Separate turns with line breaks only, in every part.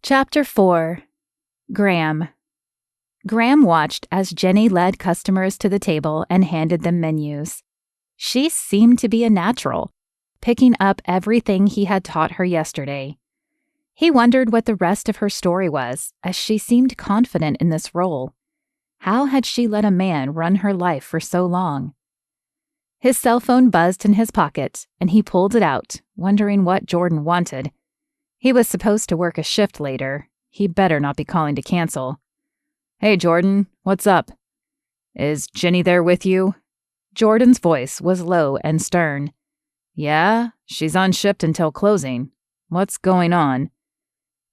Chapter 4. Graham. Graham watched as Jenny led customers to the table and handed them menus. She seemed to be a natural, picking up everything he had taught her yesterday. He wondered what the rest of her story was, as she seemed confident in this role. How had she let a man run her life for so long? His cell phone buzzed in his pocket, and he pulled it out, wondering what Jordan wanted. He was supposed to work a shift later. He better not be calling to cancel. "Hey, Jordan, what's up? Is Ginny there with you?" Jordan's voice was low and stern. "Yeah, she's on shift until closing. What's going on?"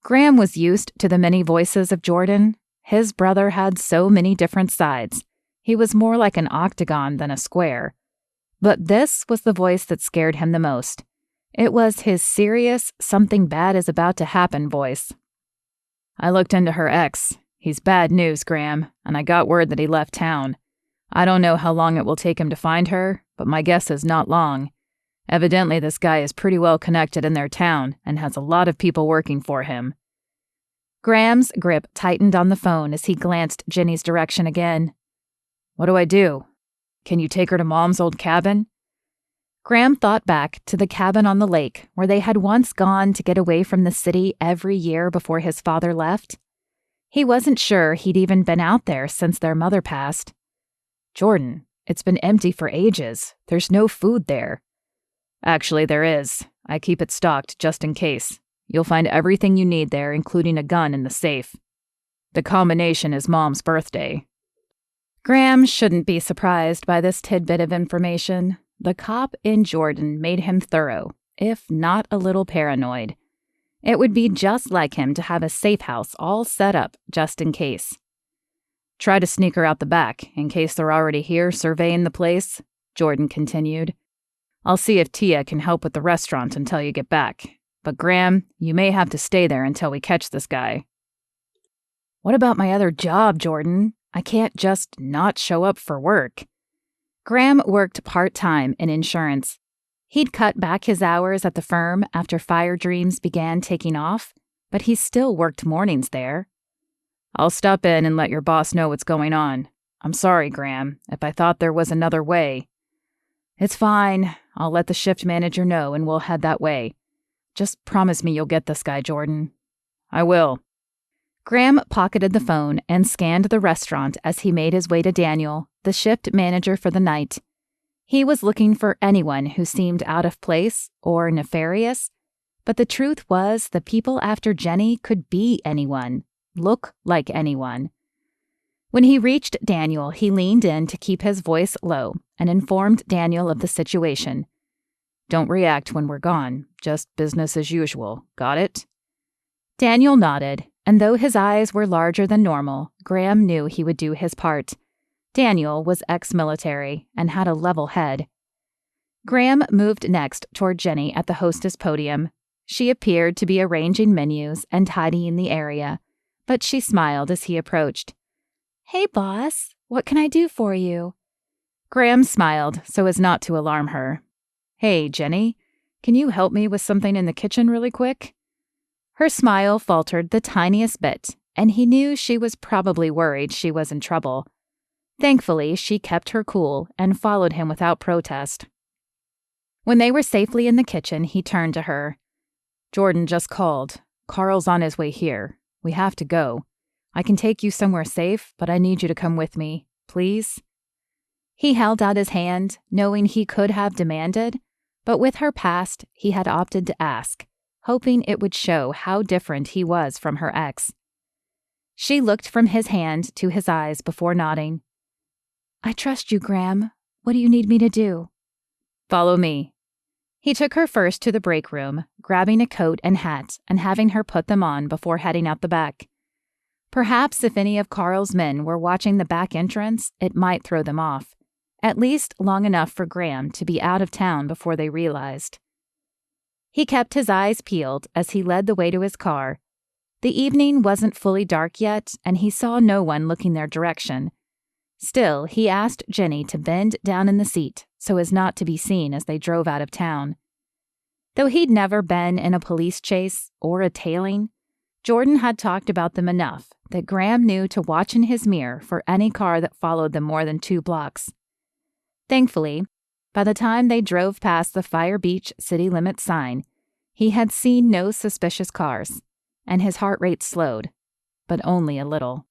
Graham was used to the many voices of Jordan. His brother had so many different sides. He was more like an octagon than a square. But this was the voice that scared him the most. It was his serious, something bad is about to happen voice. "I looked into her ex. He's bad news, Graham, and I got word that he left town. I don't know how long it will take him to find her, but my guess is not long. Evidently, this guy is pretty well connected in their town and has a lot of people working for him." Graham's grip tightened on the phone as he glanced Ginny's direction again. "What do I do? Can you take her to Mom's old cabin?" Graham thought back to the cabin on the lake where they had once gone to get away from the city every year before his father left. He wasn't sure he'd even been out there since their mother passed. "Jordan, it's been empty for ages. There's no food there." "Actually, there is. I keep it stocked just in case. You'll find everything you need there, including a gun in the safe. The combination is Mom's birthday." Graham shouldn't be surprised by this tidbit of information. The cop in Jordan made him thorough, if not a little paranoid. It would be just like him to have a safe house all set up just in case. "Try to sneak her out the back, in case they're already here surveying the place," Jordan continued. "I'll see if Tia can help with the restaurant until you get back. But Graham, you may have to stay there until we catch this guy." "What about my other job, Jordan? I can't just not show up for work." Graham worked part-time in insurance. He'd cut back his hours at the firm after Fire Dreams began taking off, but he still worked mornings there. "I'll stop in and let your boss know what's going on. I'm sorry, Graham, if I thought there was another way." "It's fine. I'll let the shift manager know and we'll head that way. Just promise me you'll get this guy, Jordan." "I will." Graham pocketed the phone and scanned the restaurant as he made his way to Daniel, the shift manager for the night. He was looking for anyone who seemed out of place or nefarious, but the truth was the people after Jenny could be anyone, look like anyone. When he reached Daniel, he leaned in to keep his voice low and informed Daniel of the situation. "Don't react when we're gone, just business as usual, got it?" Daniel nodded, and though his eyes were larger than normal, Graham knew he would do his part. Daniel was ex-military and had a level head. Graham moved next toward Jenny at the hostess podium. She appeared to be arranging menus and tidying the area, but she smiled as he approached. "Hey, boss, what can I do for you?" Graham smiled so as not to alarm her. "Hey, Jenny, can you help me with something in the kitchen really quick?" Her smile faltered the tiniest bit, and he knew she was probably worried she was in trouble. Thankfully, she kept her cool and followed him without protest. When they were safely in the kitchen, he turned to her. "Jordan just called. Carl's on his way here. We have to go. I can take you somewhere safe, but I need you to come with me. Please?" He held out his hand, knowing he could have demanded, but with her past, he had opted to ask, hoping it would show how different he was from her ex. She looked from his hand to his eyes before nodding. "I trust you, Graham. What do you need me to do?" "Follow me." He took her first to the break room, grabbing a coat and hat and having her put them on before heading out the back. Perhaps if any of Carl's men were watching the back entrance, it might throw them off, at least long enough for Graham to be out of town before they realized. He kept his eyes peeled as he led the way to his car. The evening wasn't fully dark yet, and he saw no one looking their direction. Still, he asked Ginny to bend down in the seat so as not to be seen as they drove out of town. Though he'd never been in a police chase or a tailing, Jordan had talked about them enough that Graham knew to watch in his mirror for any car that followed them more than 2 blocks. Thankfully, by the time they drove past the Fire Beach city limit sign, he had seen no suspicious cars, and his heart rate slowed, but only a little.